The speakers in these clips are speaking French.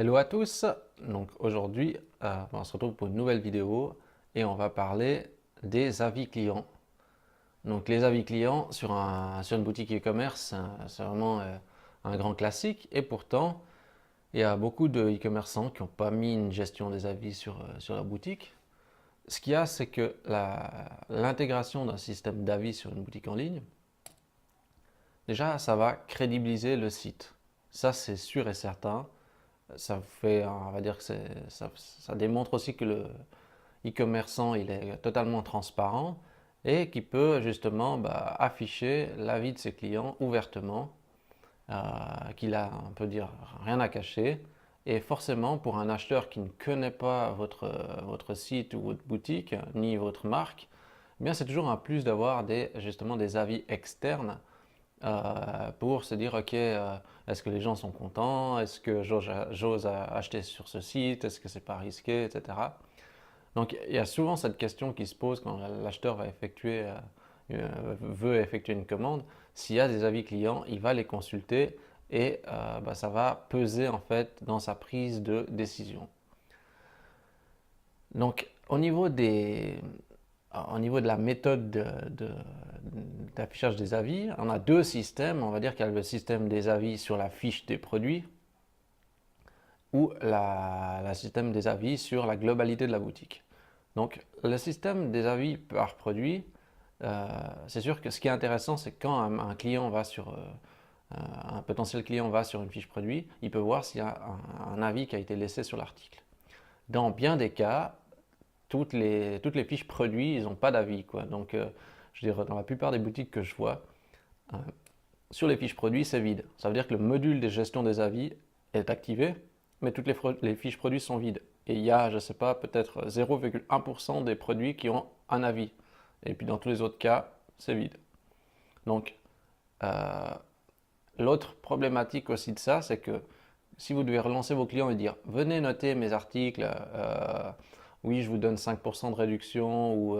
Hello à tous, donc aujourd'hui on se retrouve pour une nouvelle vidéo et on va parler des avis clients. Donc les avis clients sur une boutique e-commerce, c'est vraiment un grand classique et pourtant il y a beaucoup de e-commerçants qui n'ont pas mis une gestion des avis sur leur boutique. Ce qu'il y a, c'est que l'intégration d'un système d'avis sur une boutique en ligne, déjà ça va crédibiliser le site. Ça c'est sûr et certain. Ça fait, on va dire que ça démontre aussi que le e-commerçant il est totalement transparent et qui peut justement afficher l'avis de ses clients ouvertement, qu'il a, on peut dire, rien à cacher. Et forcément, pour un acheteur qui ne connaît pas votre site ou votre boutique, ni votre marque, eh bien c'est toujours un plus d'avoir justement des avis externes pour se dire, ok, est-ce que les gens sont contents? Est-ce que j'ose acheter sur ce site? Est-ce que c'est pas risqué, etc. Donc il y a souvent cette question qui se pose quand l'acheteur veut effectuer une commande. S'il y a des avis clients, il va les consulter et ça va peser en fait dans sa prise de décision. Donc au niveau de la méthode d'affichage des avis, on a deux systèmes. On va dire qu'il y a le système des avis sur la fiche des produits ou le système des avis sur la globalité de la boutique. Donc le système des avis par produit, c'est sûr que ce qui est intéressant, c'est quand un client va un potentiel client va sur une fiche produit, il peut voir s'il y a un avis qui a été laissé sur l'article. Dans bien des cas, toutes les fiches produits, ils n'ont pas d'avis, quoi. Donc, je dirais, dans la plupart des boutiques que je vois, euh, sur les fiches produits, c'est vide. Ça veut dire que le module de gestion des avis est activé, mais toutes les fiches produits sont vides. Et il y a, je ne sais pas, peut-être 0,1% des produits qui ont un avis. Et puis dans tous les autres cas, c'est vide. Donc, euh, l'autre problématique aussi de ça, c'est que si vous devez relancer vos clients et dire venez noter mes articles, oui, je vous donne 5% de réduction ou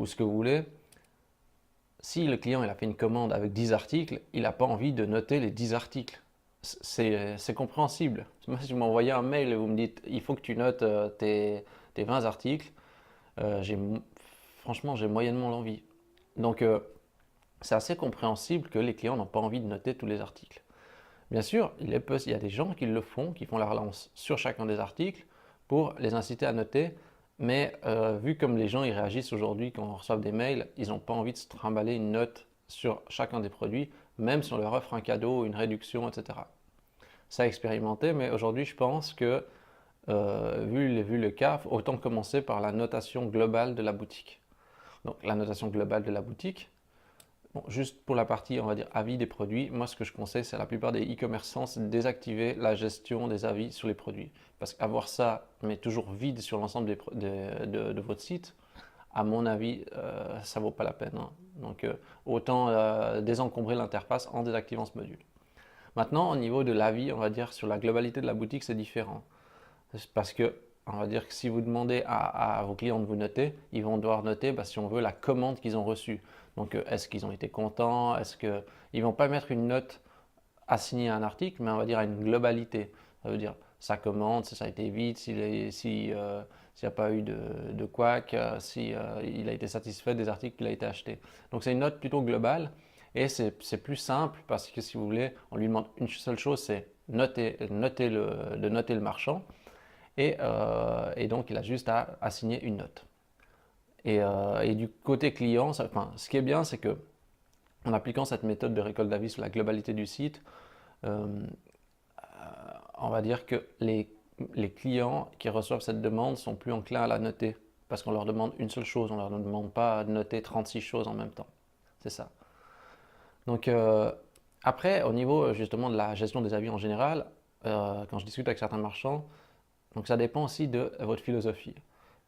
ce que vous voulez. Si le client il a fait une commande avec 10 articles, il n'a pas envie de noter les 10 articles. C'est compréhensible. Moi, si vous m'envoyez un mail et vous me dites il faut que tu notes tes 20 articles, euh, j'ai, franchement, j'ai moyennement l'envie. Donc, c'est assez compréhensible que les clients n'ont pas envie de noter tous les articles. Bien sûr, il y a des gens qui le font, qui font la relance sur chacun des articles pour les inciter à noter. Mais vu comme les gens ils réagissent aujourd'hui quand on reçoit des mails, ils n'ont pas envie de se trimballer une note sur chacun des produits, même si on leur offre un cadeau, une réduction, etc. Ça a expérimenté, mais aujourd'hui je pense que vu le cas, autant commencer par la notation globale de la boutique. Donc la notation globale de la boutique, bon, juste pour la partie, on va dire, avis des produits, moi ce que je conseille, c'est à la plupart des e-commerçants, c'est de désactiver la gestion des avis sur les produits. Parce qu'avoir ça, mais toujours vide sur l'ensemble de votre site, à mon avis, ça ne vaut pas la peine, hein. Donc autant désencombrer l'interface en désactivant ce module. Maintenant, au niveau de l'avis, on va dire, sur la globalité de la boutique, c'est différent. Parce que, on va dire que si vous demandez à vos clients de vous noter, ils vont devoir noter, si on veut, la commande qu'ils ont reçue. Donc, est-ce qu'ils ont été contents? Ils ne vont pas mettre une note assignée à un article, mais on va dire à une globalité. Ça veut dire sa commande, si ça a été vite, s'il n'y a pas eu de couac, si il a été satisfait des articles qu'il a été acheté. Donc, c'est une note plutôt globale et c'est plus simple parce que si vous voulez, on lui demande une seule chose, c'est de noter le marchand. Et donc, il a juste à assigner une note. Et du côté client, ce qui est bien, c'est que en appliquant cette méthode de récolte d'avis sur la globalité du site, euh, on va dire que les clients qui reçoivent cette demande sont plus enclins à la noter parce qu'on leur demande une seule chose, on ne leur demande pas de noter 36 choses en même temps. C'est ça. Donc, après, au niveau justement de la gestion des avis en général, quand je discute avec certains marchands, donc ça dépend aussi de votre philosophie.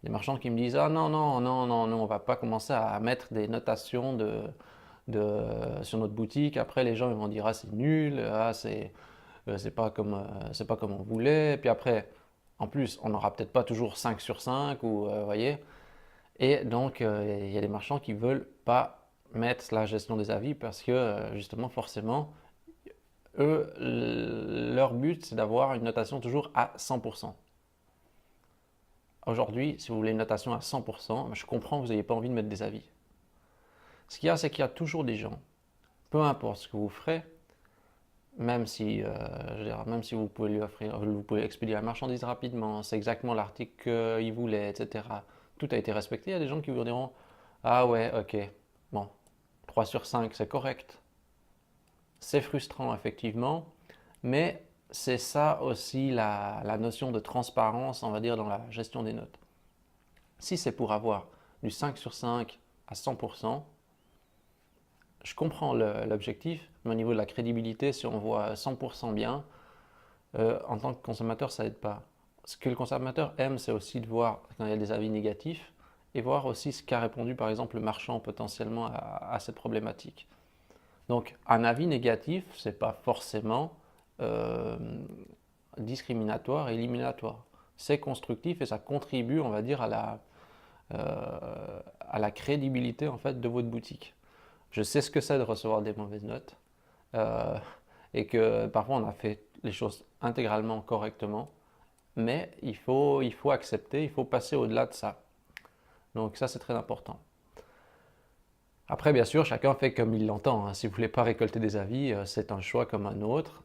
Des marchands qui me disent ah non non non non non on va pas commencer à mettre des notations sur notre boutique. Après les gens ils vont dire ah c'est nul, ah c'est pas comme on voulait. Puis après en plus on n'aura peut-être pas toujours 5 sur 5 ou voyez. Et donc il y a des marchands qui veulent pas mettre la gestion des avis parce que justement forcément eux, leur but, c'est d'avoir une notation toujours à 100%. Aujourd'hui, si vous voulez une notation à 100%, je comprends que vous n'ayez pas envie de mettre des avis. Ce qu'il y a, c'est qu'il y a toujours des gens, peu importe ce que vous ferez, même si, même si vous pouvez lui offrir, vous pouvez expédier la marchandise rapidement, c'est exactement l'article qu'il voulait, etc. Tout a été respecté. Il y a des gens qui vous diront, ah ouais, ok, bon, 3 sur 5, c'est correct. C'est frustrant, effectivement, mais c'est ça aussi la notion de transparence, on va dire, dans la gestion des notes. Si c'est pour avoir du 5 sur 5 à 100%, je comprends l'objectif, mais au niveau de la crédibilité, si on voit 100% bien, en tant que consommateur, ça n'aide pas. Ce que le consommateur aime, c'est aussi de voir quand il y a des avis négatifs et voir aussi ce qu'a répondu par exemple le marchand potentiellement à cette problématique. Donc un avis négatif, ce n'est pas forcément euh, discriminatoire et éliminatoire. C'est constructif et ça contribue, on va dire, à la crédibilité en fait de votre boutique. Je sais ce que c'est de recevoir des mauvaises notes euh, et que parfois on a fait les choses intégralement correctement, mais il faut accepter, il faut passer au-delà de ça. Donc ça c'est très important. Après bien sûr chacun fait comme il l'entend, hein. Si vous ne voulez pas récolter des avis, c'est un choix comme un autre.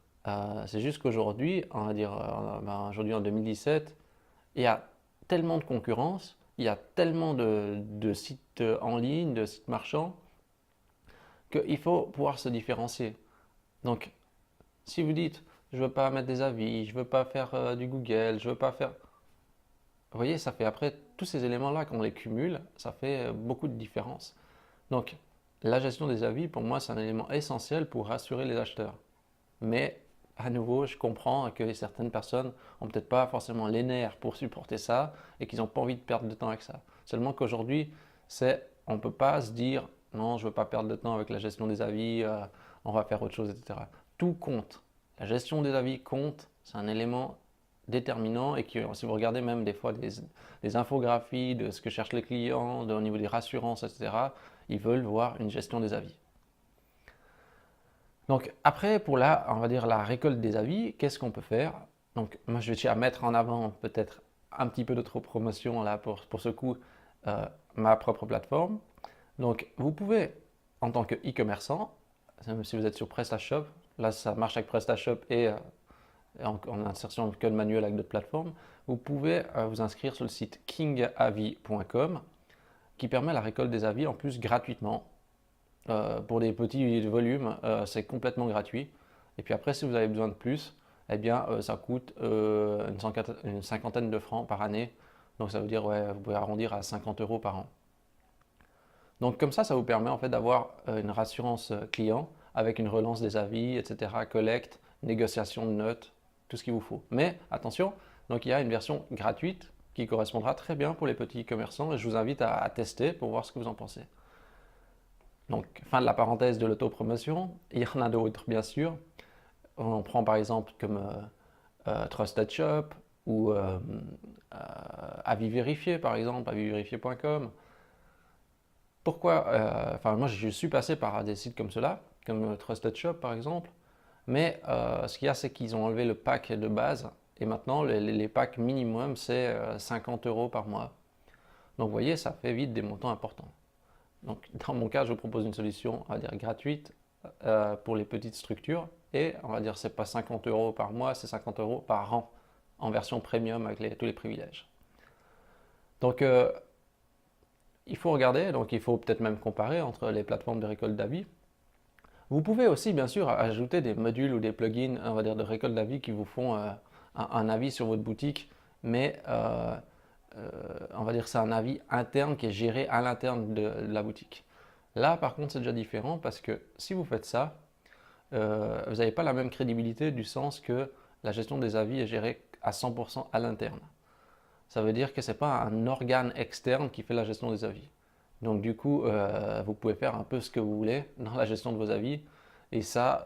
C'est juste qu'aujourd'hui, on va dire aujourd'hui en 2017, il y a tellement de concurrence, il y a tellement de sites en ligne, de sites marchands, qu'il faut pouvoir se différencier. Donc, si vous dites, je ne veux pas mettre des avis, je ne veux pas faire du Google, je ne veux pas faire... Vous voyez, ça fait après, tous ces éléments-là, quand on les cumule, ça fait beaucoup de différence. Donc, la gestion des avis, pour moi, c'est un élément essentiel pour rassurer les acheteurs. Mais, à nouveau, je comprends que certaines personnes n'ont peut-être pas forcément les nerfs pour supporter ça et qu'ils n'ont pas envie de perdre de temps avec ça. Seulement qu'aujourd'hui, on ne peut pas se dire, non, je ne veux pas perdre de temps avec la gestion des avis, on va faire autre chose, etc. Tout compte. La gestion des avis compte, c'est un élément déterminant et qui, si vous regardez même des fois des infographies de ce que cherchent les clients, au niveau des rassurances, etc., ils veulent voir une gestion des avis. Donc après, pour on va dire la récolte des avis, qu'est-ce qu'on peut faire? Donc moi, je vais mettre en avant peut-être un petit peu d'autres promotions là pour ce coup, ma propre plateforme. Donc vous pouvez, en tant que e-commerçant, si vous êtes sur PrestaShop, là ça marche avec PrestaShop et en insertion de code manuel avec d'autres plateformes, vous pouvez vous inscrire sur le site kingavis.com qui permet la récolte des avis en plus gratuitement. Pour des petits volumes, c'est complètement gratuit. Et puis après, si vous avez besoin de plus, eh bien, ça coûte une cinquantaine de francs par année. Donc ça veut dire, ouais, vous pouvez arrondir à 50 euros par an. Donc comme ça vous permet en fait d'avoir une rassurance client avec une relance des avis, etc., collecte, négociation de notes, tout ce qu'il vous faut. Mais attention, donc il y a une version gratuite qui correspondra très bien pour les petits commerçants et je vous invite à tester pour voir ce que vous en pensez. Donc, fin de la parenthèse de l'autopromotion. Il y en a d'autres, bien sûr. On prend par exemple comme Trusted Shop ou Avis Vérifié, par exemple, avisvérifié.com. Pourquoi Enfin, moi, je suis passé par des sites comme cela, comme Trusted Shop, par exemple. Mais ce qu'il y a, c'est qu'ils ont enlevé le pack de base. Et maintenant, les packs minimum, c'est 50 euros par mois. Donc, vous voyez, ça fait vite des montants importants. Donc, dans mon cas, je vous propose une solution, on va dire gratuite pour les petites structures. Et on va dire, c'est pas 50 euros par mois, c'est 50 euros par an en version premium avec tous les privilèges. Donc, il faut regarder, donc il faut peut-être même comparer entre les plateformes de récolte d'avis. Vous pouvez aussi, bien sûr, ajouter des modules ou des plugins, on va dire, de récolte d'avis qui vous font un avis sur votre boutique, mais on va dire que c'est un avis interne qui est géré à l'interne de la boutique. Là, par contre, c'est déjà différent parce que si vous faites ça, vous n'avez pas la même crédibilité du sens que la gestion des avis est gérée à 100% à l'interne. Ça veut dire que ce n'est pas un organe externe qui fait la gestion des avis. Donc du coup, vous pouvez faire un peu ce que vous voulez dans la gestion de vos avis. Et ça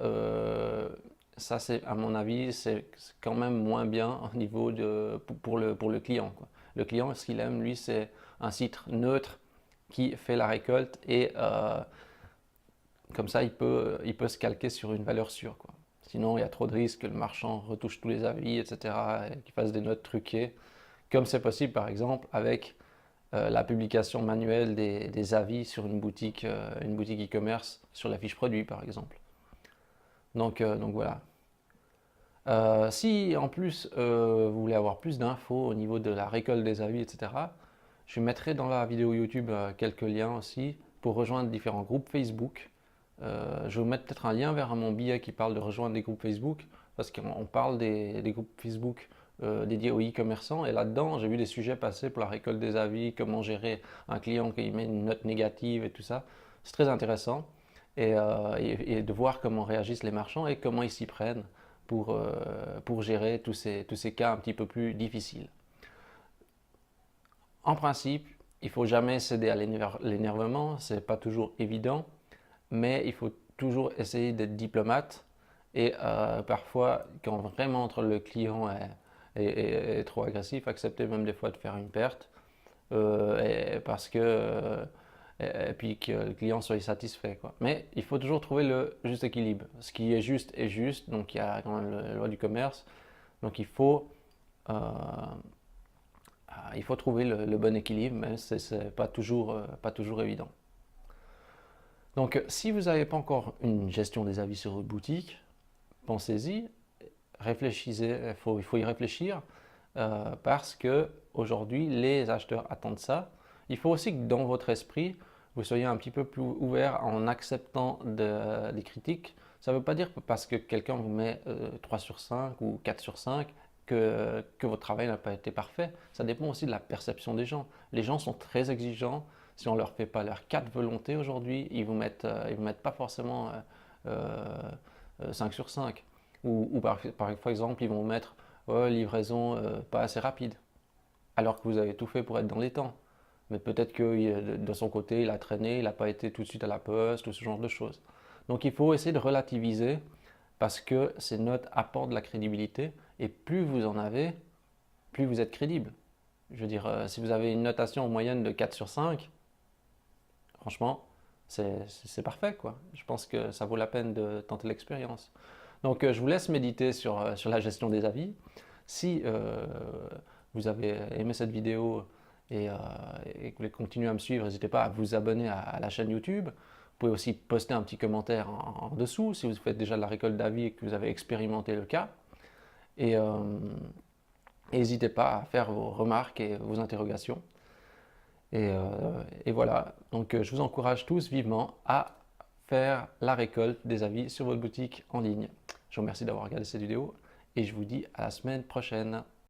c'est à mon avis, c'est quand même moins bien au niveau pour le client, quoi. Le client, ce qu'il aime, lui, c'est un site neutre qui fait la récolte et comme ça, il peut se calquer sur une valeur sûre, quoi. Sinon, il y a trop de risques que le marchand retouche tous les avis, etc., et qu'il fasse des notes truquées, comme c'est possible par exemple avec la publication manuelle des avis sur une boutique e-commerce sur la fiche produit par exemple. Donc voilà. Si en plus vous voulez avoir plus d'infos au niveau de la récolte des avis, etc., je mettrai dans la vidéo YouTube quelques liens aussi pour rejoindre différents groupes Facebook. Je vais vous mettre peut-être un lien vers mon billet qui parle de rejoindre des groupes Facebook, parce qu'on parle des groupes Facebook dédiés aux e-commerçants, et là-dedans j'ai vu des sujets passer pour la récolte des avis, comment gérer un client qui met une note négative et tout ça. C'est très intéressant, et de voir comment réagissent les marchands et comment ils s'y prennent pour gérer tous ces cas un petit peu plus difficiles. En principe, il ne faut jamais céder à l'énervement, ce n'est pas toujours évident, mais il faut toujours essayer d'être diplomate, et parfois, quand vraiment le client est trop agressif, accepter même des fois de faire une perte, parce que et puis que le client soit satisfait, quoi. Mais il faut toujours trouver le juste équilibre. Ce qui est juste, donc il y a quand même la loi du commerce, donc il faut trouver le bon équilibre, mais c'est pas toujours évident. Donc si vous n'avez pas encore une gestion des avis sur votre boutique, pensez-y, réfléchissez, il faut y réfléchir, parce que aujourd'hui les acheteurs attendent ça. Il faut aussi que dans votre esprit, vous soyez un petit peu plus ouvert en acceptant des critiques. Ça ne veut pas dire que parce que quelqu'un vous met 3 sur 5 ou 4 sur 5 que votre travail n'a pas été parfait. Ça dépend aussi de la perception des gens. Les gens sont très exigeants. Si on ne leur fait pas leurs 4 volontés aujourd'hui, ils vous mettent pas forcément 5 sur 5. Ou par exemple, ils vont mettre livraison pas assez rapide, alors que vous avez tout fait pour être dans les temps. Mais peut-être que de son côté, il a traîné, il n'a pas été tout de suite à la poste, ou ce genre de choses. Donc il faut essayer de relativiser, parce que ces notes apportent de la crédibilité, et plus vous en avez, plus vous êtes crédible. Je veux dire, si vous avez une notation en moyenne de 4 sur 5, franchement, c'est parfait, quoi. Je pense que ça vaut la peine de tenter l'expérience. Donc je vous laisse méditer sur la gestion des avis. Si vous avez aimé cette vidéo et que vous voulez continuer à me suivre, n'hésitez pas à vous abonner à la chaîne YouTube. Vous pouvez aussi poster un petit commentaire en dessous si vous faites déjà de la récolte d'avis et que vous avez expérimenté le cas. Et n'hésitez pas à faire vos remarques et vos interrogations. Et voilà, donc je vous encourage tous vivement à faire la récolte des avis sur votre boutique en ligne. Je vous remercie d'avoir regardé cette vidéo et je vous dis à la semaine prochaine.